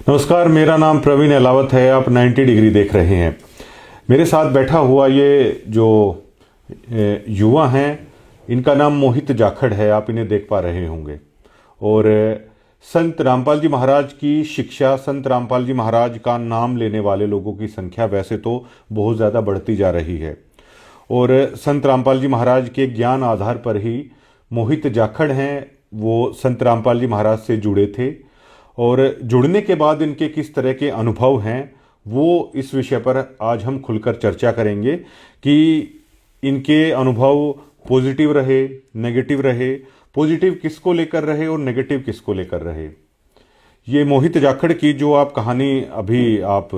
नमस्कार, मेरा नाम प्रवीण अहलावत है। आप 90 डिग्री देख रहे हैं। मेरे साथ बैठा हुआ ये जो युवा हैं, इनका नाम मोहित जाखड़ है। आप इन्हें देख पा रहे होंगे। और संत रामपाल जी महाराज की शिक्षा, संत रामपाल जी महाराज का नाम लेने वाले लोगों की संख्या वैसे तो बहुत ज़्यादा बढ़ती जा रही है। और संत रामपाल जी महाराज के ज्ञान आधार पर ही मोहित जाखड़ हैं, वो संत रामपाल जी महाराज से जुड़े थे। और जुड़ने के बाद इनके किस तरह के अनुभव हैं, वो इस विषय पर आज हम खुलकर चर्चा करेंगे कि इनके अनुभव पॉजिटिव रहे, नेगेटिव रहे, पॉजिटिव किसको लेकर रहे और नेगेटिव किसको लेकर रहे। ये मोहित जाखड़ की जो आप कहानी अभी आप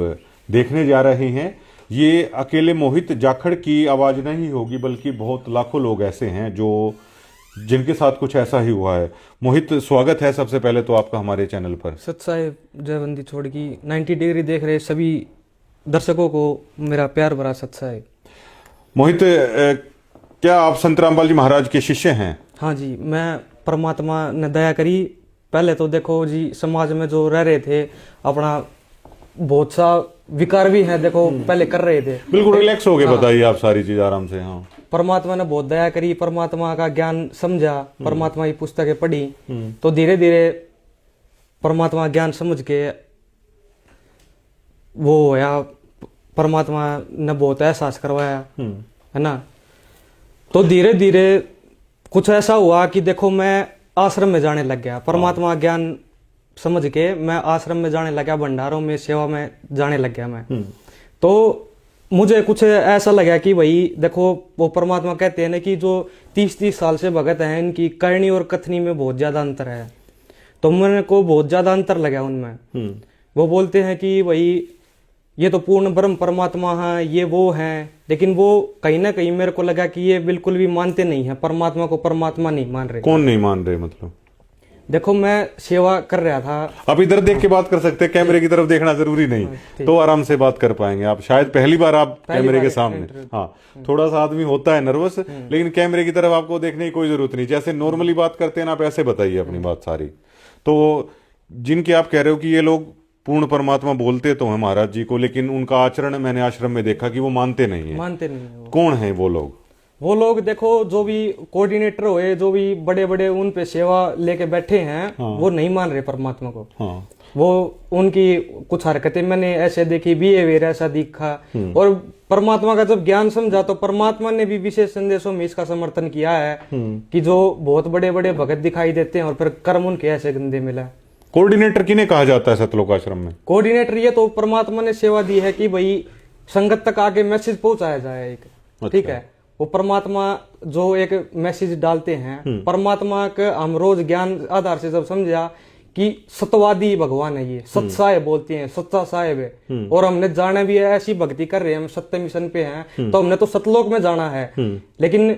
देखने जा रहे हैं, ये अकेले मोहित जाखड़ की आवाज़ नहीं होगी, बल्कि बहुत लाखों लोग ऐसे हैं जो जिनके साथ कुछ ऐसा ही हुआ है। मोहित, स्वागत है सबसे पहले तो आपका हमारे चैनल पर। सत साहेब जयबंदी छोड़ की 90 डिग्री देख रहे सभी दर्शकों को मेरा प्यार भरा सत साहेब। मोहित, क्या आप संत रामपाल जी महाराज के शिष्य हैं? हाँ जी, मैं परमात्मा ने दया करी। पहले तो देखो जी, समाज में जो रह रहे थे अपना बहुत सा विकार भी है, देखो पहले कर रहे थे। बिल्कुल रिलैक्स हो गए, बताइए आप सारी चीज आराम से। हाँ, परमात्मा ने बहुत दया करी, परमात्मा का ज्ञान समझा, परमात्मा की पुस्तकें पढ़ी, तो धीरे धीरे परमात्मा ज्ञान समझ के वो होया, परमात्मा ने बहुत एहसास करवाया, है ना। तो धीरे धीरे कुछ ऐसा हुआ कि देखो मैं आश्रम में जाने लग गया। परमात्मा ज्ञान समझ के मैं आश्रम में जाने लगा, भंडारों में सेवा में जाने लग गया मैं। तो मुझे कुछ ऐसा लगा कि भाई देखो, वो परमात्मा कहते हैं ना कि जो 30-30 साल से भगत हैं, इनकी करनी और कथनी में बहुत ज्यादा अंतर है। तो मेरे को बहुत ज्यादा अंतर लगा उनमें। वो बोलते हैं कि भाई ये तो पूर्ण ब्रह्म परमात्मा है, ये वो हैं, लेकिन वो कहीं ना कहीं मेरे को लगा कि ये बिल्कुल भी मानते नहीं है परमात्मा को। परमात्मा नहीं मान रहे। कौन नहीं मान रहे मतलब? देखो मैं सेवा कर रहा था। आप इधर देख के बात कर सकते हैं, कैमरे की तरफ देखना जरूरी नहीं, तो आराम से बात कर पाएंगे आप। शायद पहली बार आप कैमरे के सामने। हाँ, थोड़ा सा आदमी होता है नर्वस, लेकिन कैमरे की तरफ आपको देखने की कोई जरूरत नहीं। जैसे नॉर्मली बात करते हैं ना, आप ऐसे बताइए अपनी बात सारी। तो जिनके आप कह रहे हो कि ये लोग पूर्ण परमात्मा बोलते तो हैं महाराज जी को, लेकिन उनका आचरण मैंने आश्रम में देखा कि वो मानते नहीं है। मानते नहीं है। कौन है वो लोग? वो लोग देखो, जो भी कोऑर्डिनेटर हुए, जो भी बड़े बड़े उन पे सेवा लेके बैठे हैं, वो नहीं मान रहे परमात्मा को। हाँ। वो उनकी कुछ हरकतें मैंने ऐसे देखी, बिहेवियर ऐसा दिखा। और परमात्मा का जब ज्ञान समझा तो परमात्मा ने भी विशेष संदेशों में इसका समर्थन किया है कि जो बहुत बड़े बड़े भगत दिखाई देते हैं और फिर कर्म उनके ऐसे गंदे मिला। कोऑर्डिनेटर किन्हें कहा जाता है सतलोक आश्रम में? कोऑर्डिनेटर ये तो परमात्मा ने सेवा दी है कि भाई संगत तक आगे मैसेज पहुंचाया जाए एक। ठीक है, वो परमात्मा जो एक मैसेज डालते हैं, परमात्मा के हम रोज ज्ञान आधार से जब समझा कि सत्यवादी भगवान है, ये सत साहेब बोलते हैं, सच्चा साहेब है। और हमने जाना भी है, ऐसी भक्ति कर रहे हैं, हम सत्य मिशन पे हैं, तो हमने तो सतलोक में जाना है। लेकिन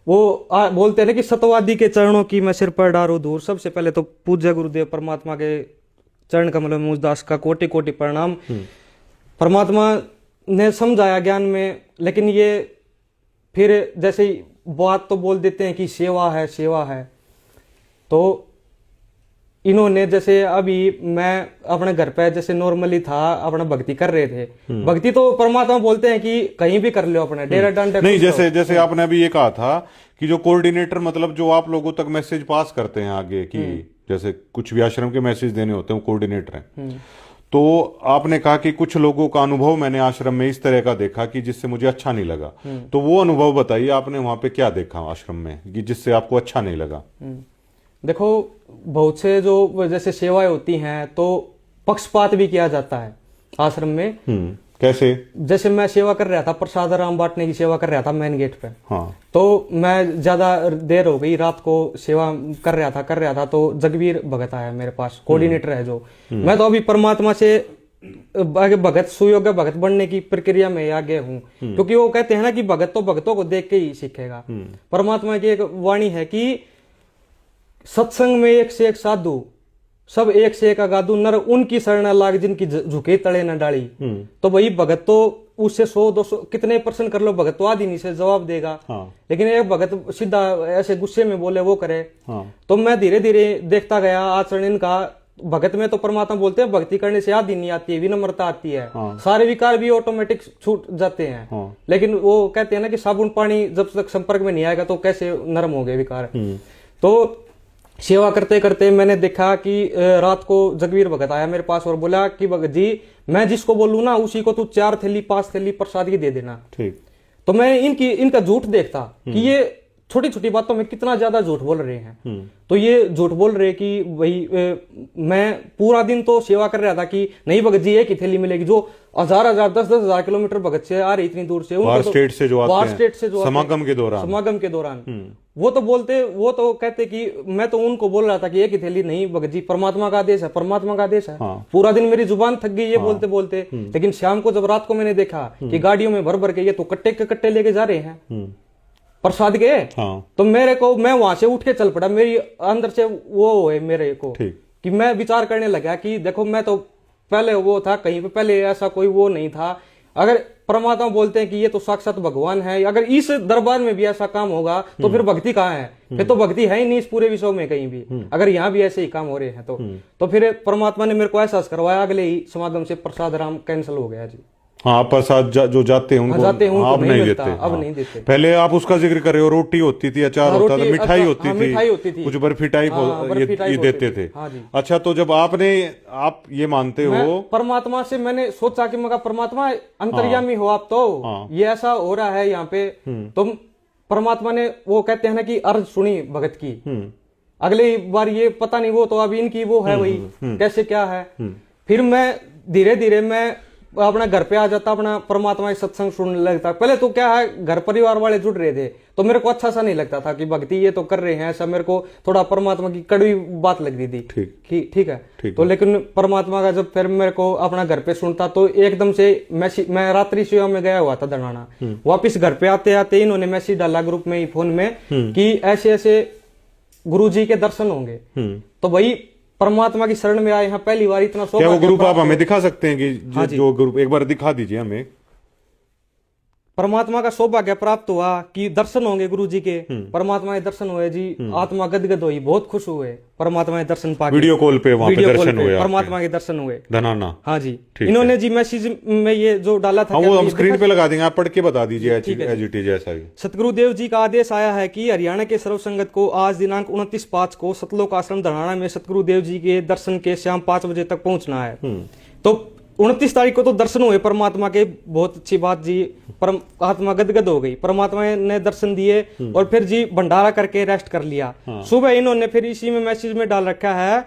वो बोलते हैं ना कि सत्यवादी के चरणों की मैं सिर पर डारू दूर। सबसे पहले तो पूज्य गुरुदेव परमात्मा के चरण कमल में मुझदास का कोटि कोटि प्रणाम। परमात्मा ने समझाया ज्ञान में, लेकिन ये फिर जैसे बात तो बोल देते हैं कि सेवा है, सेवा है। तो इन्होंने जैसे अभी मैं अपने घर पे जैसे नॉर्मली था, अपना भक्ति कर रहे थे। भक्ति तो परमात्मा बोलते हैं कि कहीं भी कर लो, अपने डेरा डांडा नहीं। जैसे आपने अभी ये कहा था कि जो कोऑर्डिनेटर मतलब जो आप लोगों तक मैसेज पास करते हैं आगे की, जैसे कुछ भी आश्रम के मैसेज देने होते हैं, वो कोऑर्डिनेटर हैं। तो आपने कहा कि कुछ लोगों का अनुभव मैंने आश्रम में इस तरह का देखा कि जिससे मुझे अच्छा नहीं लगा। तो वो अनुभव बताइए, आपने वहां पे क्या देखा आश्रम में कि जिससे आपको अच्छा नहीं लगा? देखो, बहुत से जो जैसे सेवाएं होती हैं तो पक्षपात भी किया जाता है आश्रम में। कैसे? जैसे मैं सेवा कर रहा था, प्रसाद राम बांटने की सेवा कर रहा था मेन गेट पे। हाँ। तो मैं ज्यादा देर हो गई, रात को सेवा कर रहा था तो जगवीर भगत आया मेरे पास, कोऑर्डिनेटर है जो। मैं तो अभी परमात्मा से आगे भगत, सुयोग्य भगत बनने की प्रक्रिया में आगे हूँ, क्योंकि वो कहते हैं ना कि भगत तो भगतों को देख के ही सीखेगा। परमात्मा की एक वाणी है कि सत्संग में एक से एक साधु, सब एक से एक अगाधु, नर उनकी शरण लाग जिनकी झुके तले न डाली। तो वही भगत तो उससे 100-200 कितने % कर लो, भगत तो आदि नहीं से जवाब देगा। लेकिन एक भगत सीधा ऐसे गुस्से में बोले वो करे। तो मैं धीरे धीरे देखता गया आचरण इनका भगत में तो परमात्मा बोलते हैं भक्ति करने से याद ही नहीं आती है, विनम्रता आती है, सारे विकार भी ऑटोमेटिक छूट जाते हैं। लेकिन वो कहते हैं ना कि साबुन पानी जब तक संपर्क में नहीं आएगा तो कैसे नरम हो गए विकार। तो सेवा करते करते मैंने देखा कि रात को जगवीर भगत आया मेरे पास और बोला कि भगत जी मैं जिसको बोलूं ना उसी को तू 4 थैली 5 थैली प्रसाद की दे देना। ठीक। तो मैं इनका झूठ देखता कि ये छोटी छोटी बातों में कितना ज्यादा झूठ बोल रहे हैं। तो ये झूठ बोल रहे कि भाई मैं पूरा दिन तो सेवा कर रहा था कि नहीं भगत जी एक ही थैली मिलेगी, जो 1000 10 10,000 किलोमीटर भगत से आ रही इतनी दूर से, बाहर स्टेट से जो आते हैं समागम के दौरान वो तो कहते कि मैं तो उनको बोल रहा था कि एक ही थैली नहीं भगत जी, परमात्मा का आदेश है, परमात्मा का आदेश है। पूरा दिन मेरी जुबान थक गई ये बोलते बोलते। लेकिन शाम को जब रात को मैंने देखा कि गाड़ियों में भर भर के ये तो कट्टे के कट्टे लेके जा रहे हैं प्रसाद के, तो मैं वहां से उठ के चल पड़ा। मेरी अंदर से वो है मेरे को कि मैं विचार करने लगा कि देखो मैं तो पहले वो था कहीं पे, पहले ऐसा कोई वो नहीं था। अगर परमात्मा बोलते हैं कि ये तो साक्षात भगवान है, अगर इस दरबार में भी ऐसा काम होगा तो फिर भक्ति कहाँ है? फिर तो भक्ति है ही नहीं इस पूरे विश्व में कहीं भी, अगर यहाँ भी ऐसे ही काम हो रहे हैं तो फिर परमात्मा ने मेरे को एहसास करवाया। अगले ही समागम से प्रसाद राम कैंसिल हो गया जी। हाँ, प्रसाद जो जाते हैं उनको अब नहीं देते। अब नहीं देते। पहले आप उसका जिक्र कर रहे हो, रोटी होती थी, अचार होता था, मिठाई होती थी, कुछ बर्फी टाइप ये देते थे। अच्छा, तो जब आप ये मानते हो, परमात्मा से मैंने सोचा कि मगर परमात्मा अंतर्यामी हो आप, तो ये ऐसा हो रहा है यहाँ पे, तो परमात्मा ने वो कहते हैं ना कि अर्ज सुनी भगत की। अगली बार ये पता नहीं वो तो अब इनकी वो है वही कैसे क्या है। फिर मैं धीरे धीरे मैं अपना घर पे आ जाता, अपना परमात्मा के सत्संग सुनने लगता। पहले तो क्या है घर परिवार वाले जुड़ रहे थे तो मेरे को अच्छा सा नहीं लगता था कि भक्ति ये तो कर रहे हैं, ऐसा मेरे को थोड़ा परमात्मा की कड़वी बात लगती थी। ठीक है। तो लेकिन परमात्मा का जब फिर मेरे को अपना घर पे सुनता तो एकदम से मैं रात्रि सेवा में गया हुआ था धनाना, वापिस घर पे आते आते इन्होंने मैसेज डाला ग्रुप में ही फोन में कि ऐसे ऐसे गुरु जी के दर्शन होंगे। तो वही परमात्मा की शरण में आए हैं पहली बार। इतना क्या वो ग्रुप आप हमें दिखा सकते हैं कि जो ग्रुप एक बार दिखा दीजिए हमें। परमात्मा का सौभाग्य प्राप्त हुआ कि दर्शन होंगे गुरु जी के। परमात्मा के दर्शन हुए जी, आत्मा गदगद हुई, बहुत खुश हुए परमात्मा के दर्शन पाके। वीडियो कॉल पे वहां पे दर्शन हुए, परमात्मा के दर्शन हुए धनाना। हाँ जी, इन्होंने जी मैसेज में ये जो डाला था वो हम स्क्रीन पे लगा देंगे, आप पढ़ के बता दीजिए एज इट इज ऐसा ही। सतगुरुदेव जी का आदेश आया है कि हरियाणा के सर्व संगत को आज दिनांक 29/5 को सतलोक आश्रम धनाना में सतगुरुदेव जी के दर्शन के शाम 5 बजे तक पहुंचना है। तो 29 तारीख को तो दर्शन हुए परमात्मा के, बहुत अच्छी बात जी। आत्मा गदगद हो गई, परमात्मा ने दर्शन दिए और फिर जी भंडारा करके रेस्ट कर लिया। सुबह इन्होंने फिर इसी में मैसेज में डाल रखा है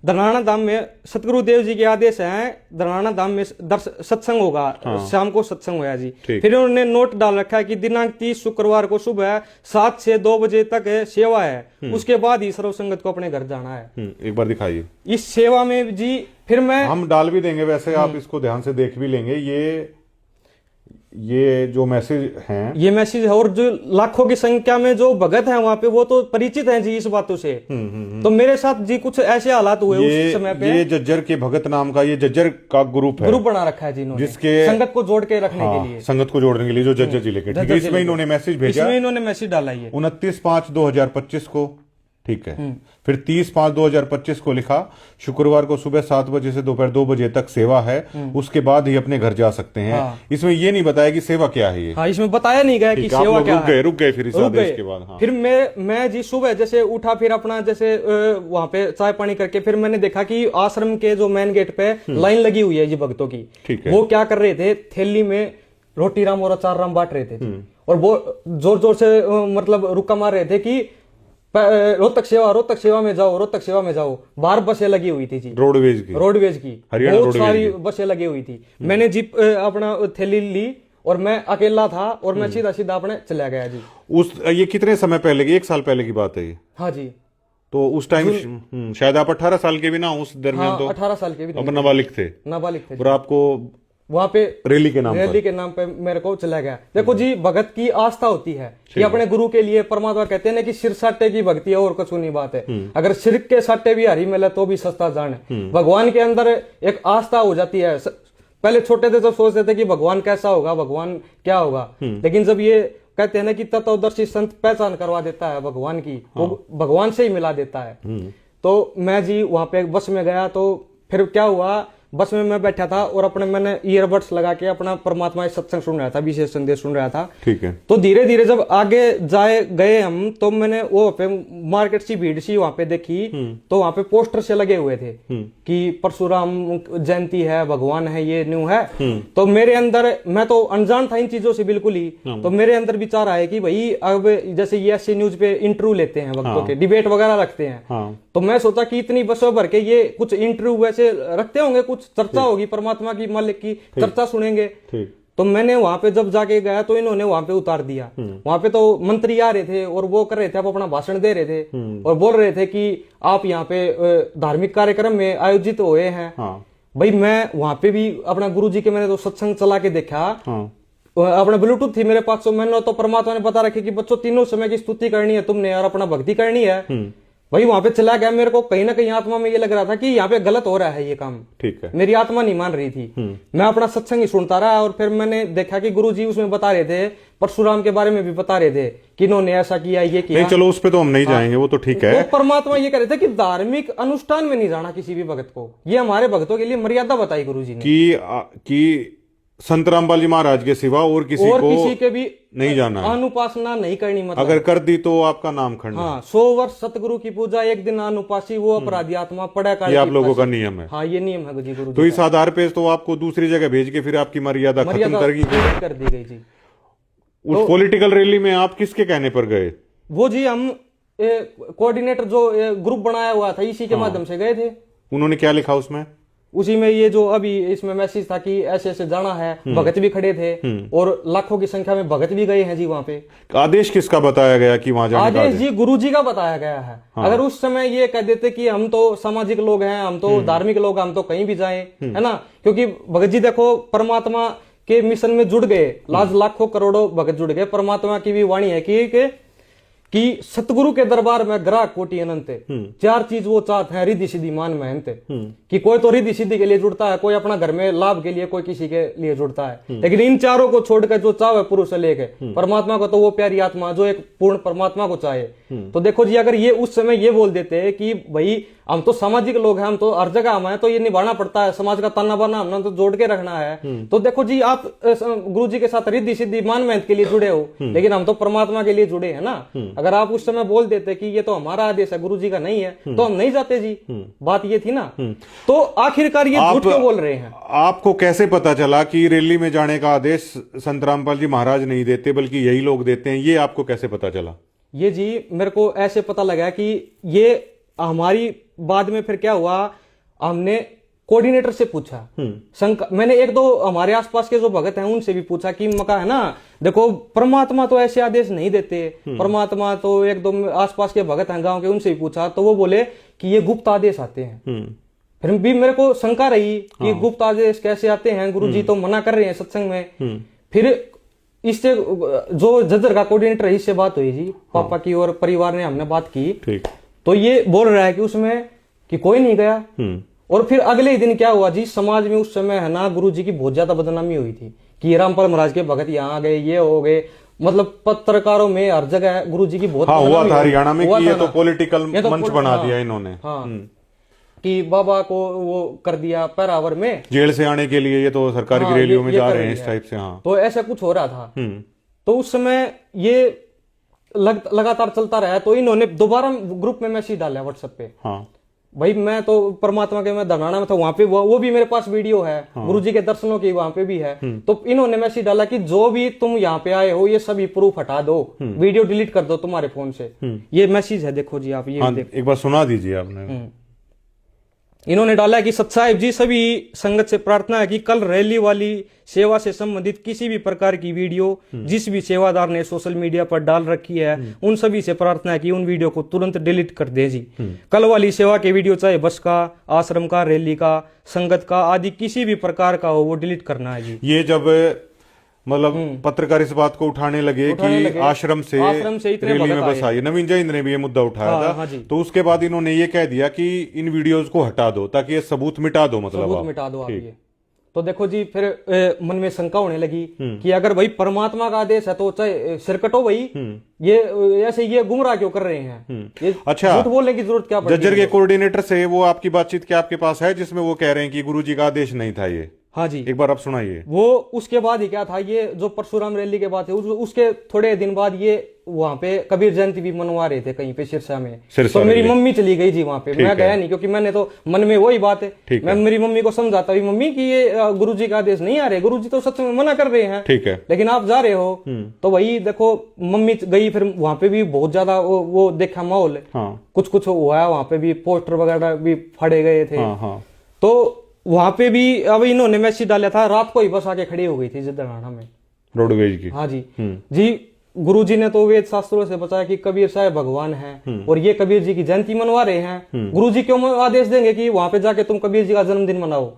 धनाना धाम में सतगुरुदेव जी के आदेश हैं, धनाना धाम में सत्संग होगा। शाम को सत्संग होया जी। फिर इन्होंने नोट डाल रखा है कि दिनांक 30 शुक्रवार को सुबह 7 से 2 बजे तक सेवा है, उसके बाद ही सर्व संगत को अपने घर जाना है। एक बार दिखाइए इस सेवा में जी। फिर मैं हम डाल भी देंगे, वैसे आप इसको ध्यान से देख भी लेंगे। ये जो मैसेज हैं, ये मैसेज है, और जो लाखों की संख्या में जो भगत हैं वहां पे वो तो परिचित हैं जी इस बातों से। तो मेरे साथ जी कुछ ऐसे हालात हुए उस समय पे। ये जज्जर के भगत नाम का ये जज्जर का ग्रुप बना रखा है जी इन्होंने, जिसके संगत को जोड़ के रखने के लिए, संगत को जोड़ने के लिए जो जज्जर जिले के, इसमें इन्होंने मैसेज भेजा, इसमें इन्होंने मैसेज डाला है 29/5/2025 को। ठीक है। फिर 30/5/2025 को लिखा शुक्रवार को सुबह 7 बजे से दोपहर 2 बजे तक सेवा है, उसके बाद ही अपने घर जा सकते हैं। इसमें ये नहीं बताया कि सेवा क्या है। ये इसमें बताया नहीं गया कि सेवा क्या है। रुक गए फिर इस आदेश के बाद। फिर मैं जी सुबह जैसे उठा, फिर अपना जैसे वहां पे चाय पानी करके फिर मैंने देखा कि आश्रम के जो मेन गेट पे लाइन लगी हुई है जी भक्तों की। वो क्या कर रहे थे, थैली में रोटी राम और अचार राम बांट रहे थे और वो जोर जोर से मतलब रुक्का मार रहे थे कि रोहतक सेवा में जाओ, रोहतक सेवा में जाओ। बाहर बसें लगी हुई थी जी, रोडवेज की बहुत सारी बसें लगी हुई थी। मैंने जीप अपना थैली ली और मैं अकेला था और मैं सीधा सीधा अपने चला गया जी। ये कितने समय पहले की, 1 साल पहले की बात है ये? हाँ जी। तो उस टाइम शायद आप 18 साल के भी ना, उस दरमियान तो 18 साल के भी अब नाबालिग थे और आपको वहां पे रैली के नाम पे मेरे को चला गया। देखो जी, भगत की आस्था होती है कि अपने गुरु के लिए, परमात्मा कहते हैं ना कि सिर साटे की भक्ति है और कुछ नहीं बात है। अगर सिर के साटे भी हरी मिले तो भी सस्ता जान है। भगवान के अंदर एक आस्था हो जाती है। पहले छोटे थे जब सोचते थे कि भगवान कैसा होगा, भगवान क्या होगा, लेकिन जब ये कहते हैं ना कि तत्वदर्शी संत पहचान करवा देता है भगवान की, वो भगवान से ही मिला देता है। तो मैं जी वहां पे बस में गया, तो फिर क्या हुआ, बस में मैं बैठा था और अपने मैंने ईयरबड्स लगा के अपना परमात्मा सत्संग सुन रहा था, विशेष संदेश सुन रहा था। ठीक है। तो धीरे धीरे जब आगे गए हम, तो मैंने वो पे मार्केट सी भीड़ सी वहां पे देखी, तो वहां पे पोस्टर से लगे हुए थे कि परशुराम जयंती है, भगवान है, ये न्यू है। तो मेरे अंदर, मैं तो अनजान था इन चीजों से बिल्कुल ही, तो मेरे अंदर विचार आए कि भाई अब जैसे ये ऐसी न्यूज पे इंटरव्यू लेते हैं भक्तों के, डिबेट वगैरह रखते हैं, तो मैं सोचा कि इतनी बसों भर के ये कुछ इंटरव्यू वैसे रखते होंगे, कुछ चर्चा होगी परमात्मा की, मालिक की चर्चा सुनेंगे। तो मैंने वहां पे जब जाके गया तो इन्होंने वहां पे उतार दिया। वहां पे तो मंत्री आ रहे थे और वो कर रहे थे, आप अपना भाषण दे रहे थे और बोल रहे थे कि आप यहाँ पे धार्मिक कार्यक्रम में आयोजित हुए हैं। भाई मैं वहां पे भी अपना गुरुजी के मैंने तो सत्संग चला के देखा, अपना ब्लूटूथ थी मेरे पास, तो मैंने तो परमात्मा ने बता रखे कि बच्चों तीनों समय की स्तुति करनी है तुमने और अपना भक्ति करनी है। भाई वहां पे चला गया, मेरे को कहीं ना कहीं आत्मा में ये लग रहा था कि यहाँ पे गलत हो रहा है ये काम। ठीक है। मेरी आत्मा नहीं मान रही थी, मैं अपना सत्संग ही सुनता रहा। और फिर मैंने देखा कि गुरुजी उसमें बता रहे थे, परशुराम के बारे में भी बता रहे थे कि इन्होंने ऐसा किया, ये किया। नहीं चलो उस पे तो हम नहीं जाएंगे, वो तो ठीक है। तो परमात्मा ये कह रहे थे कि धार्मिक अनुष्ठान में नहीं जाना किसी भी भगत को, ये हमारे भक्तों के लिए मर्यादा बताई गुरुजी ने कि संत रामपाल जी महाराज के सिवा और किसी के भी नहीं जाना है, अनुपासना नहीं करनी। मतलब अगर कर दी तो आपका नाम खंड। हाँ, 100 वर्ष सतगुरु की पूजा, एक दिन अनुपासी, वो अपराधी आत्मा पड़ा कर। ये आप लोगों का नियम है। हाँ, ये नियम है जी गुरु। तो इस आधार पे तो आपको दूसरी जगह भेज के फिर आपकी मर्यादा खत्म कर दी गई जी। उस पॉलिटिकल रैली में आप किसके कहने पर गए? वो जी हम कोऑर्डिनेटर जो ग्रुप बनाया हुआ था, इसी के माध्यम से गए थे। उन्होंने क्या लिखा उसमें? उसी में ये जो अभी इसमें मैसेज था कि ऐसे ऐसे जाना है, भगत भी खड़े थे और लाखों की संख्या में भगत भी गए हैं जी वहां पे। आदेश किसका बताया गया कि वहां जाने का? आदेश जी गुरुजी का बताया गया है। अगर उस समय ये कह देते कि हम तो सामाजिक लोग हैं, हम तो धार्मिक लोग, हम तो कहीं भी जाएं, है ना, क्योंकि भगत जी देखो परमात्मा के मिशन में जुड़ गए, लाखों करोड़ों भगत जुड़ गए। परमात्मा की भी वाणी है कि सतगुरु के दरबार में ग्राहक कोटि अनंत, 4 चीज वो चाहते हैं, रिद्धि सिद्धि मान मेहनत। कि कोई तो रिद्धि सिद्धि के लिए जुड़ता है, कोई अपना घर में लाभ के लिए, कोई किसी के लिए जुड़ता है, लेकिन इन चारों को छोड़कर जो चाहे पुरुष से लेके परमात्मा को, तो वो प्यारी आत्मा जो एक पूर्ण परमात्मा को चाहे। तो देखो जी, अगर ये उस समय ये बोल देते कि भाई हम तो सामाजिक लोग हैं, हम तो हर जगह हम हैं, तो ये निभाना पड़ता है, समाज का ताना बाना हमने तो जोड़ के रखना है। तो देखो जी, आप गुरु जी के साथ रिद्धि सिद्धि मान मेहनत के लिए जुड़े हो, लेकिन हम तो परमात्मा के लिए जुड़े हैं ना। अगर आप उस समय बोल देते कि ये तो हमारा आदेश है, गुरु जी का नहीं है, तो हम नहीं जाते जी। बात ये थी ना। तो आखिरकार ये झूठ क्यों बोल रहे हैं? आपको कैसे पता चला कि रैली में जाने का आदेश संत रामपाल जी महाराज नहीं देते बल्कि यही लोग देते हैं? ये आपको कैसे पता चला? ये जी मेरे को ऐसे पता लगा कि ये हमारी बाद में फिर क्या हुआ, हमने कोऑर्डिनेटर से पूछा, मैंने 1-2 हमारे आसपास के जो भगत हैं उनसे भी पूछा कि मका है ना, देखो परमात्मा तो ऐसे आदेश नहीं देते, परमात्मा तो 1-2 आसपास के भगत हैं गांव के, उनसे भी पूछा, तो वो बोले कि ये गुप्त आदेश आते हैं। फिर भी मेरे को शंका रही कि गुप्त आदेश कैसे आते हैं, गुरुजी तो मना कर रहे हैं सत्संग में। फिर इससे जो जजर का कोऑर्डिनेटर है, इससे बात हुई जी, पापा की और परिवार ने हमने बात की, तो ये बोल रहा है कि उसमें कि कोई नहीं गया। और फिर अगले ही दिन क्या हुआ जी, समाज में उस समय है ना गुरुजी की बहुत ज्यादा बदनामी हुई थी कि रामपाल महाराज के भगत यहाँ आ गए, ये हो गए, मतलब पत्रकारों में हर जगह गुरुजी की बहुत हुआ था हरियाणा में कि ये तो पॉलिटिकल मंच बना दिया इन्होंने। हाँ, कि बाबा को वो कर दिया पैरावर में, जेल से आने के लिए ये तो सरकारी रैलियों में जा रहे हैं इस टाइप से। हाँ, तो ऐसा कुछ हो रहा था। तो उस समय ये लगातार चलता रहा, तो इन्होंने दोबारा ग्रुप में मैसेज डाला व्हाट्सएप पे। हाँ, भाई मैं तो परमात्मा के, मैं धनाना में था, वहां पे वो भी मेरे पास वीडियो है। हाँ, गुरुजी के दर्शनों की वहां पे भी है। तो इन्होंने मैसेज डाला कि जो भी तुम यहाँ पे आए हो ये सभी प्रूफ हटा दो, वीडियो डिलीट कर दो तुम्हारे फोन से। ये मैसेज है, देखो जी आप, ये हाँ, एक बार सुना दीजिए आपने। इन्होंने डाला कि सत्साहिब जी, सभी संगत से प्रार्थना है कि कल रैली वाली सेवा से संबंधित किसी भी प्रकार की वीडियो जिस भी सेवादार ने सोशल मीडिया पर डाल रखी है, उन सभी से प्रार्थना है कि उन वीडियो को तुरंत डिलीट कर दें जी। कल वाली सेवा के वीडियो चाहे बस का, आश्रम का, रैली का, संगत का आदि किसी भी प्रकार का हो, वो डिलीट करना है जी। ये जब मतलब पत्रकार इस बात को उठाने लगे कि आश्रम से रैली में बस आई, नवीन जैन ने भी ये मुद्दा उठाया था। हाँ, तो उसके बाद इन्होंने ये कह दिया कि इन वीडियोस को हटा दो ताकि ये सबूत मिटा दो, मतलब मिटा दो आप। तो देखो जी फिर मन में शंका होने लगी कि अगर भाई परमात्मा का आदेश है तो चाहे सिर कटो भाई, ये ऐसे ये गुमराह क्यों कर रहे हैं, ये अच्छा, झूठ बोलने की जरूरत क्या पड़ती जज्जर के कोऑर्डिनेटर से वो आपकी बातचीत क्या आपके पास है जिसमें वो कह रहे हैं कि गुरुजी का आदेश नहीं था ये? हाँ जी, एक बार आप सुनाइए। वो उसके बाद ही क्या था, ये जो परशुराम रैली के बाद है उसके थोड़े दिन बाद ये वहां पे कबीर जयंती भी मनवा रहे थे कहीं पे सिरसा में। तो मेरी मम्मी चली गई जी वहां पे, मैं गया नहीं क्योंकि मैंने तो मन में वही बात है, मैं मेरी मम्मी को समझाता हुई मम्मी कि ये गुरुजी का आदेश नहीं आ रहे, गुरुजी तो सच में मना कर रहे हैं, ठीक है, लेकिन आप जा रहे हो। तो वही देखो मम्मी गई, फिर वहां पे भी बहुत ज्यादा वो देखा माहौल, कुछ कुछ हुआ है वहां पे भी, पोस्टर वगैरह भी फाड़े गए थे। तो वहां पे भी अब इन्होंने मैसेज डाला था, रात को ही बस आके खड़ी हो गई थी जदराना में रोडवेज की। हाँ जी जी, गुरुजी ने तो वेद शास्त्रों से बताया कि कबीर साहब भगवान हैं और ये कबीर जी की जयंती मनवा रहे हैं। गुरुजी क्यों आदेश देंगे कि वहां पे जाके तुम कबीर जी का जन्मदिन मनाओ?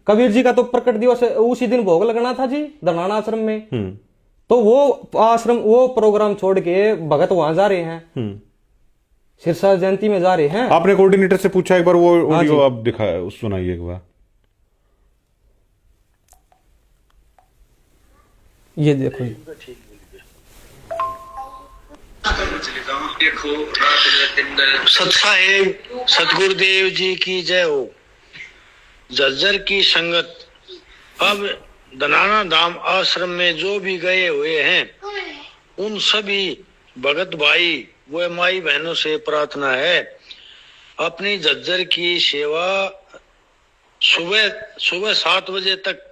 कबीर जी का तो प्रकट दिवस उसी दिन भोग लगना था जी दरनाना आश्रम में। तो वो आश्रम वो प्रोग्राम छोड़ के भगत वहां जा रहे हैं, सिरसा जयंती में जा रहे हैं। आपने कोऑर्डिनेटर से पूछा एक बार, वो ऑडियो आप दिखा सुनाइए एक बार। ये देखो सतसाहेब सतगुरुदेव जी की जय हो। जज्जर की संगत अब दनाना धाम आश्रम में जो भी गए हुए हैं उन सभी भगत भाई व माई बहनों से प्रार्थना है, अपनी जज्जर की सेवा सुबह 7 बजे तक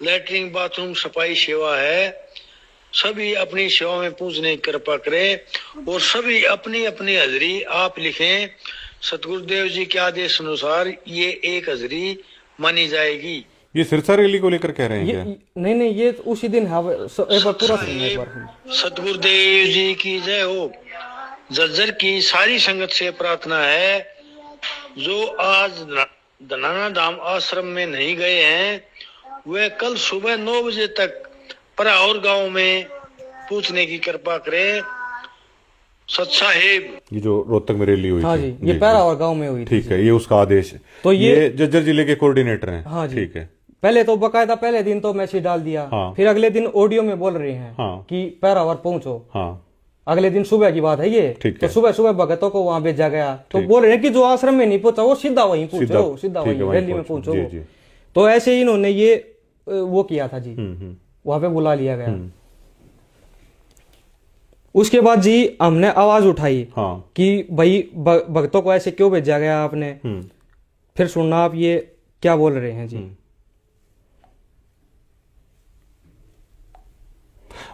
लैट्रिन बाथरूम सफाई सेवा है, सभी अपनी सेवा में पूजने की कृपा करें और सभी अपनी अपनी हाजरी आप लिखें। सतगुरुदेव जी के आदेश अनुसार ये एक हाजरी मानी जाएगी। ये सिरसा रैली को लेकर कह रहे हैं क्या? नहीं ये उसी दिन एक बार पूरा सतगुरुदेव जी की जय हो। जज्जर की सारी संगत से प्रार्थना है, जो आज दनाना धाम आश्रम में नहीं गए हैं वे कल सुबह 9 बजे तक पराौर गांव में पूछने की कृपा करें। सतसाहेब ये जो रोहतक में रैली हुई हाँ थी, जी, ये पराौर गांव में हुई थी। ठीक है, ये उसका आदेश है। तो ये जज्जर जिले के कोऑर्डिनेटर हैं। हाँ जी, ठीक है। पहले तो बकायदा पहले दिन तो मैसेज डाल दिया, फिर अगले दिन ऑडियो में बोल रहे हैं कि पैरावर पहुंचो। अगले दिन सुबह की बात है ये, तो सुबह सुबह भगतों को वहां भेजा गया, तो बोल रहे हैं कि जो आश्रम में नहीं पहुंचा वो सीधा वहीं पहुंचो, सीधा वहीं रैली में पहुंचो। तो ऐसे ही इन्होंने ये वो किया था जी, वहां पे बुला लिया गया। उसके बाद जी हमने आवाज उठाई कि भाई भक्तों को ऐसे क्यों भेजा गया आपने। फिर सुनना आप ये क्या बोल रहे हैं जी।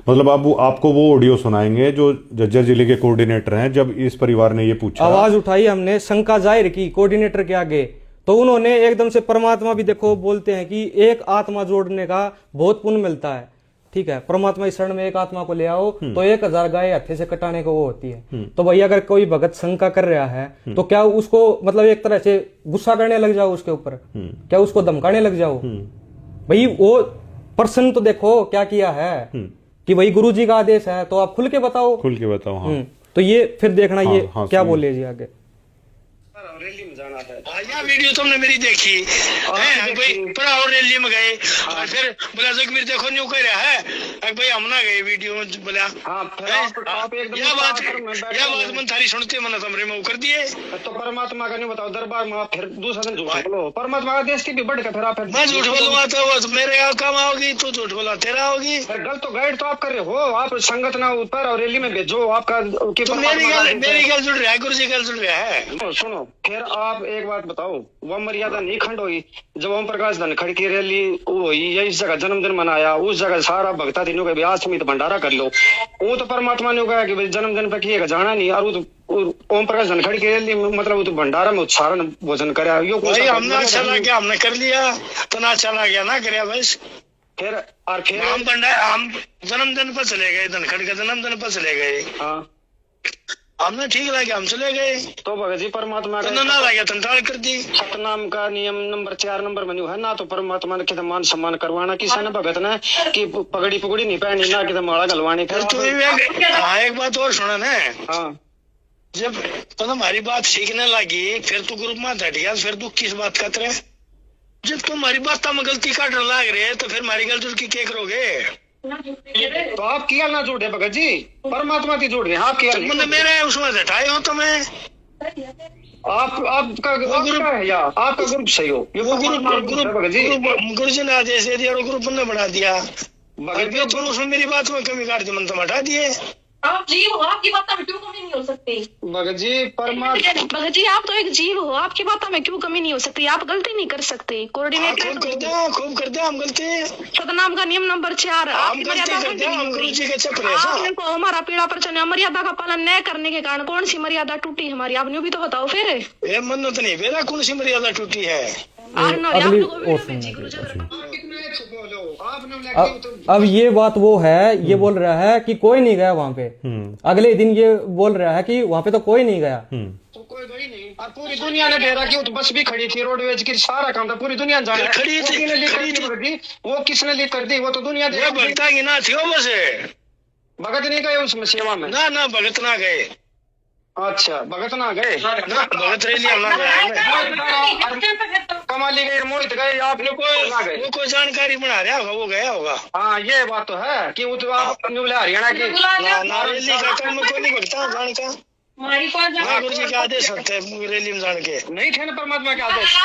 मतलब आपको वो ऑडियो सुनाएंगे जो जज्जर जिले के कोऑर्डिनेटर हैं, जब इस परिवार ने ये पूछा, आवाज उठाई हमने, शंका जाहिर की कोऑर्डिनेटर के आगे, तो उन्होंने एकदम से परमात्मा भी देखो बोलते हैं कि एक आत्मा जोड़ने का बहुत पुण्य मिलता है। ठीक है, परमात्मा इस शरण में एक आत्मा को ले आओ तो 1000 गाय हत्थे से कटाने को वो होती है। तो भाई अगर कोई भगत शंका कर रहा है तो क्या उसको मतलब एक तरह से गुस्सा करने लग जाओ उसके ऊपर, क्या उसको धमकाने लग जाओ? भाई वो पर्सन तो देखो क्या किया है कि भाई गुरुजी का आदेश है तो आप खुल के बताओ। तो ये फिर देखना ये क्या बोले जी आगे। रैली में जाना था। यह वीडियो तुमने मेरी देखी है भाई, पराौर रैली में गए और फिर बोला जगवीर देखो न्यू कह रहा है भाई हम ना गए वीडियो में बोला यह बात मन थारी सुनते मन हमरे में कर दिए। तो परमात्मा का नहीं बताओ दरबार में फिर दूसरा दिन झूठ बोलो, परमात्मा का देश की भी बढ़ के फिर आप मैं झूठ बोलूंगा तो वो मेरे काम आओगी, तू झूठ बोला तेरा होगी। गलत तो गाइड तो आप कर रहे हो, आप संगत ना ऊपर और रैली में भेजो आपका। मेरी गल जुड़ रहा है, गुरु जी गल जुड़ रहा है। सुनो फिर आप एक बात बताओ, वह मर्यादा नहीं खंड हुई जब ओम प्रकाश धनखड़ की रैली हुई या इस जगह जन्मदिन मनाया, उस जगह सारा भक्ता तीनों के ब्याह समित भंडारा कर लो। वो तो परमात्मा ने कहा कि जन्मदिन पे किएगा जाना नहीं, और ओम प्रकाश धनखड़ की रैली मतलब वो तो भंडारा में उच्चारण भोजन कराया। हमने अच्छा लगा हमने कर लिया, तो ना अच्छा लगा ना कराया बस। फिर हम जन्मदिन पर चले गए, धनखड़ के जन्मदिन पर चले गए। हाँ हमने ठीक लगा हम चले गए। तो भगत जी परमात्मा का ना लगा तंत्राल कर दी। सतनाम का नियम नंबर 4 नंबर में है ना, तो परमात्मा ने कितना मान सम्मान करवाना, किसी ने भगत ने कि पगड़ी पगड़ी नहीं पहनी ना कि माला गलवानी। फिर तो एक बात और सुना ना, हाँ जब तो हमारी बात सीखने लगी फिर तो ग्रुप में हट गया, फिर तू किस बात का तरह जब तुम्हारी बात में गलती काटने लाग रहे है तो फिर हमारी गलती की क्या करोगे? तो आप किया ना झूठ है भगत जी, परमात्मा की झूठ है आप किया तुमने मेरे उसमें हटाए हो तुम्हें। आपका ग्रुप है या आपका ग्रुप सही हो, ये वो भगत जी गुरु जी ने आदेश दे दिया और ग्रुप ने बना दिया। भगत जी तुम उसमें मेरी बात में कमी काट दी, मन तुम हटा दिए। आप जीव हो, आपकी बातों में क्यों कमी नहीं हो सकती? भगत जी परमात्मा भगत जी आप तो एक जीव हो, आपकी बातों में क्यों कमी नहीं हो सकती? आप गलती नहीं कर सकते। कोऑर्डिनेटर खूब करते हैं हम गलती। सतनाम का नियम नंबर 4 हम गलती करते हैं, हम गुरु जी के चक्कर है। आपको हमारा पीड़ा प्रचन मर्यादा का पालन न करने के कारण कौन सी मर्यादा टूटी हमारी? आपने भी तो बताओ फिर। ये मन्नत नहीं मेरा कौन सी मर्यादा टूटी है? अब ये बात वो है, ये बोल रहा है कि कोई नहीं गया वहाँ पे। अगले दिन ये बोल रहा है कि वहाँ पे तो कोई नहीं गया। तो कोई गई नहीं और पूरी दुनिया ने डेरा की, तो बस भी खड़ी थी, रोडवेज की सारा काम था, पूरी दुनिया जाने खड़ी थी। वो किसने लीक कर दी? वो तो दुनिया भगता की ना थी बस। भगत नहीं गए उसमें सेवा में? ना भगत ना गए। अच्छा भगत ना गए, भगत रैली हम ना गए। कमाली गए, मोहित गए, आप वो कोई जानकारी बना रहा होगा, वो गया होगा। हाँ ये बात तो है कि वो तो आप हरियाणा की रैली का काम में कोई नहीं भगता जान का। गुरु जी के आदेश होते हैं रैली में जान के। नहीं थे ना परमात्मा के आदेश।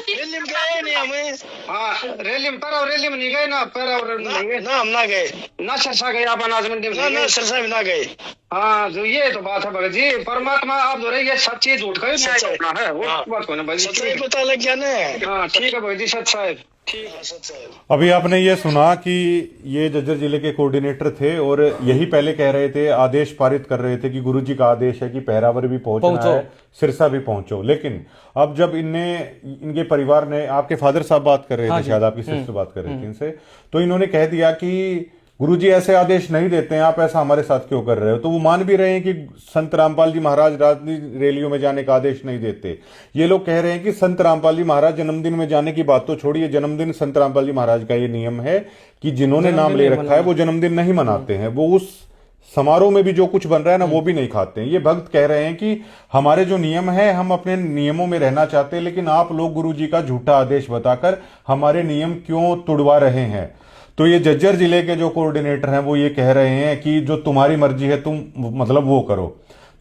रैली में गए नहीं हमें। हाँ रैली में रैली में नहीं गए ना, नहीं गए ना, हम ना गए ना, सरसा गए आप अनाज मंडी में ना, सरसा भी ना गए। हाँ जो ये तो बात है भगत जी, परमात्मा आप जो रहे ये सच्ची झूठ का अपना है वो बात को ना भाई, सच्चाई पता लग गया ना। हाँ ठीक है भगत जी, सच साहब ठीक है, सच है। अभी आपने ये सुना कि ये जज्जर जिले के कोऑर्डिनेटर थे और यही पहले कह रहे थे, आदेश पारित कर रहे थे कि गुरुजी का आदेश है कि पहरावर भी पहुंचना है, सिरसा भी पहुंचो। लेकिन अब जब इनके परिवार ने, आपके फादर साहब बात कर रहे थे, शायद आपकी सिस्टर बात कर रही थी इनसे, तो इन्होंने कह दिया कि गुरुजी ऐसे आदेश नहीं देते हैं, आप ऐसा हमारे साथ क्यों कर रहे हो? तो वो मान भी रहे हैं कि संत रामपाल जी महाराज राजनीति रैलियों में जाने का आदेश नहीं देते। ये लोग कह रहे हैं कि संत रामपाल जी महाराज जन्मदिन में जाने की बात तो छोड़िए, जन्मदिन संत रामपाल जी महाराज का ये नियम है कि जिन्होंने नाम ले रखा है वो जन्मदिन नहीं मनाते हैं, वो उस समारोह में भी जो कुछ बन रहा है ना वो भी नहीं खाते हैं। ये भक्त कह रहे हैं कि हमारे जो नियम है, हम अपने नियमों में रहना चाहते हैं, लेकिन आप लोग गुरुजी का झूठा आदेश बताकर हमारे नियम क्यों तोड़वा रहे हैं? तो ये जज्जर जिले के जो कोऑर्डिनेटर हैं वो ये कह रहे हैं कि जो तुम्हारी मर्जी है तुम मतलब वो करो।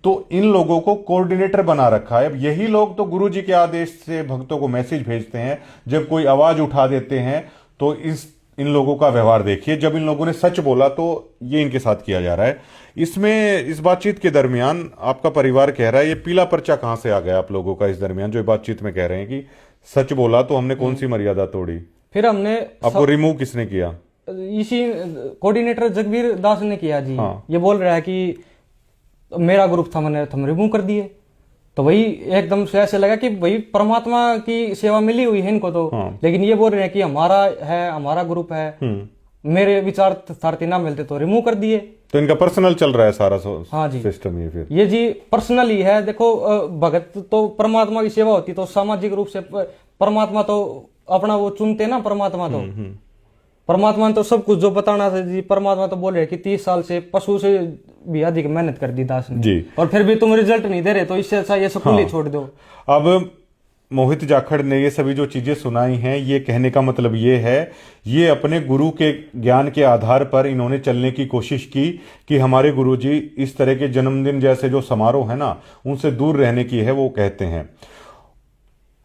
तो इन लोगों को कोऑर्डिनेटर बना रखा है। अब यही लोग तो गुरुजी के आदेश से भक्तों को मैसेज भेजते हैं, जब कोई आवाज उठा देते हैं तो इन लोगों का व्यवहार देखिए। जब इन लोगों ने सच बोला तो ये इनके साथ किया जा रहा है। इसमें इस बातचीत के दरमियान आपका परिवार कह रहा है, ये पीला पर्चा कहां से आ गया आप लोगों का? इस दरमियान जो बातचीत में कह रहे हैं कि सच बोला तो हमने कौन सी मर्यादा तोड़ी, फिर हमने आपको रिमूव किसने किया? इसी कोऑर्डिनेटर जगबीर दास ने किया जी। हाँ। ये बोल रहा है कि मेरा ग्रुप था, मैंने तुम रिमूव कर दिए। तो वही एकदम से ऐसे लगा कि भाई परमात्मा की सेवा मिली हुई है इनको तो। हाँ। लेकिन ये बोल रहे हैं कि हमारा है, हमारा ग्रुप है, मेरे विचार सारथी ना मिलते तो रिमूव कर दिए। तो इनका पर्सनल चल रहा है सारा हाँ जी सिस्टम ये? फिर ये जी पर्सनल ही है। देखो भगत तो परमात्मा की सेवा होती तो सामाजिक रूप से परमात्मा तो अपना वो चुनते ना। परमात्मा ने तो सब कुछ जो बताना था जी, परमात्मा तो बोल रहे कि 30 साल से पशु से भी अधिक मेहनत कर दी दास ने जी, और फिर भी तुम रिजल्ट नहीं दे रहे, तो इससे अच्छा ये स्कूल ही छोड़ दो। अब मोहित जाखड़ ने ये सभी जो चीजें सुनाई हैं, ये कहने का मतलब ये है, ये अपने गुरु के ज्ञान के आधार पर इन्होंने चलने की कोशिश की कि हमारे गुरुजी इस तरह के जन्मदिन जैसे जो समारोह है ना उनसे दूर रहने की है। वो कहते हैं,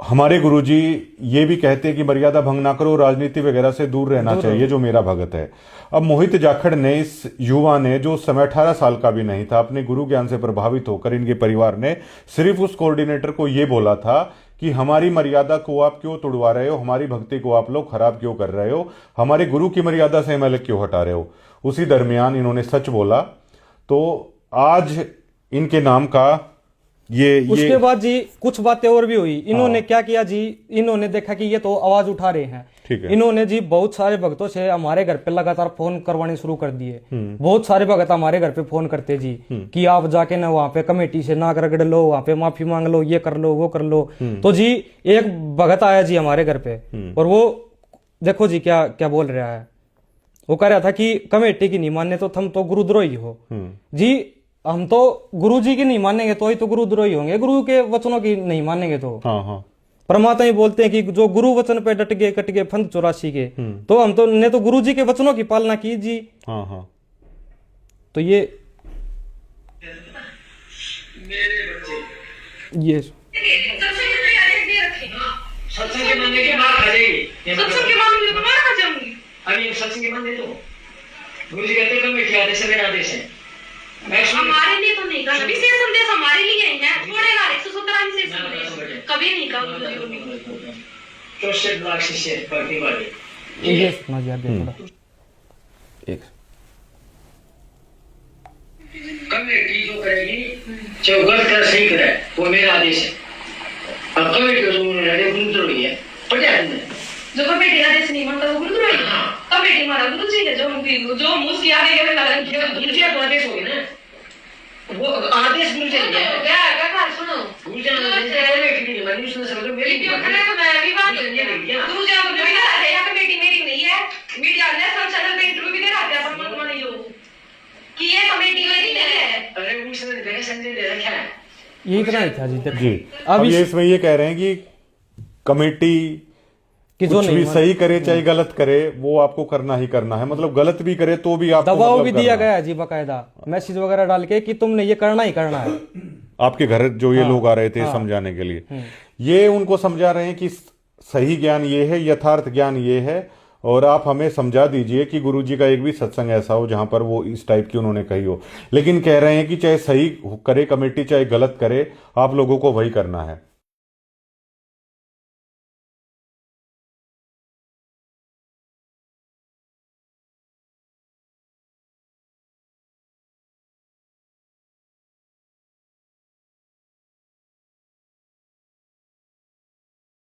हमारे गुरुजी ये भी कहते हैं कि मर्यादा भंग ना करो, राजनीति वगैरह से दूर रहना चाहिए, जो मेरा भगत है। अब मोहित जाखड़ ने, इस युवा ने जो समय 18 साल का भी नहीं था, अपने गुरु ज्ञान से प्रभावित होकर इनके परिवार ने सिर्फ उस कोऑर्डिनेटर को ये बोला था कि हमारी मर्यादा को आप क्यों तोड़वा रहे हो, हमारी भक्ति को आप लोग खराब क्यों कर रहे हो, हमारे गुरु की मर्यादा से अलग क्यों हटा रहे हो। उसी दरमियान इन्होंने सच बोला, तो आज इनके नाम का उसके बाद जी कुछ बातें और भी हुई। इन्होंने क्या किया जी, इन्होंने देखा कि ये तो आवाज उठा रहे हैं, ठीक है। इन्होंने जी बहुत सारे भक्तों से हमारे घर पे लगातार फोन करवाने शुरू कर दिए। बहुत सारे भक्त हमारे घर पे फोन करते जी कि आप जाके ना वहाँ पे कमेटी से नाक रगड़ लो, वहाँ पे माफी मांग लो, ये कर लो, वो कर लो। तो जी एक भगत आया जी हमारे घर पे, और वो देखो जी क्या क्या बोल रहा है। वो कह रहा था कि कमेटी की नहीं मानने तो तुम तो गुरुद्रोही हो। जी हम तो गुरु जी की नहीं मानेंगे तो ही तो गुरुद्रोही होंगे, गुरु के वचनों की नहीं मानेंगे तो। हाँ हाँ। परमात्मा ही बोलते हैं कि जो गुरु वचन पे डट गए कट गए फंद 84 के। तो हम तो ने तो गुरु जी के वचनों की पालना की जी। हाँ हाँ। तो ये सत्संग के मानने की मार खा जाएगी, सत्संग के मानने की मार खा जाऊंगी। अभी सत्संग के मानने तो गुरु जी कहते हैं कि आदेश है, आदेश है। हमारे लिए तो नहीं कहा, विशेष संदेश हमारे लिए ही है, छोड़ेगा 117 विशेष संदेश कभी नहीं कहा गुरु जी ने। 64 लाख शिष्य भक्ति वाले ये सुना दिया थोड़ा एक कमेटी जो करेगी जो गलत कर सही करे वो मेरा आदेश है। अब कमेटी जो उन्होंने गुरुद्रोही है पढ़ा है, जो कमेटी आदेश नहीं मानता वो गुरुद्रोही है। कमेटी हमारा गुरु जी है, जो मुझसे आगे गए गुरु जी का आदेश हो गया ना, वो आदेश गुरु जी है। क्या क्या सुनो गुरु जी ने मैंने सुना सब मेरी करने तो मैं भी बात नहीं है। गुरु जी को भी है या कमेटी मेरी नहीं है, मीडिया ने सब चैनल पे इंटरव्यू भी दे रहा है परमात्मा ने जो कि ये कमेटी मेरी नहीं है। अरे उसने देखा संजय दे रखा है, ये इतना ही था जी। जी अब ये इसमें ये कह रहे हैं कि कमेटी कि कुछ भी सही करे चाहे गलत करे वो आपको करना ही करना है, मतलब गलत भी करे तो भी आपको दबाव मतलब भी दिया गया है जी बकायदा मैसेज वगैरह डाल के कि तुमने ये करना ही करना है। आपके घर जो ये लोग आ रहे थे समझाने के लिए, ये उनको समझा रहे हैं कि सही ज्ञान ये है, यथार्थ ज्ञान ये है, और आप हमें समझा दीजिए कि गुरुजी का एक भी सत्संग ऐसा हो जहां पर वो इस टाइप की उन्होंने कही हो। लेकिन कह रहे हैं कि चाहे सही करे कमेटी चाहे गलत करे, आप लोगों को वही करना है।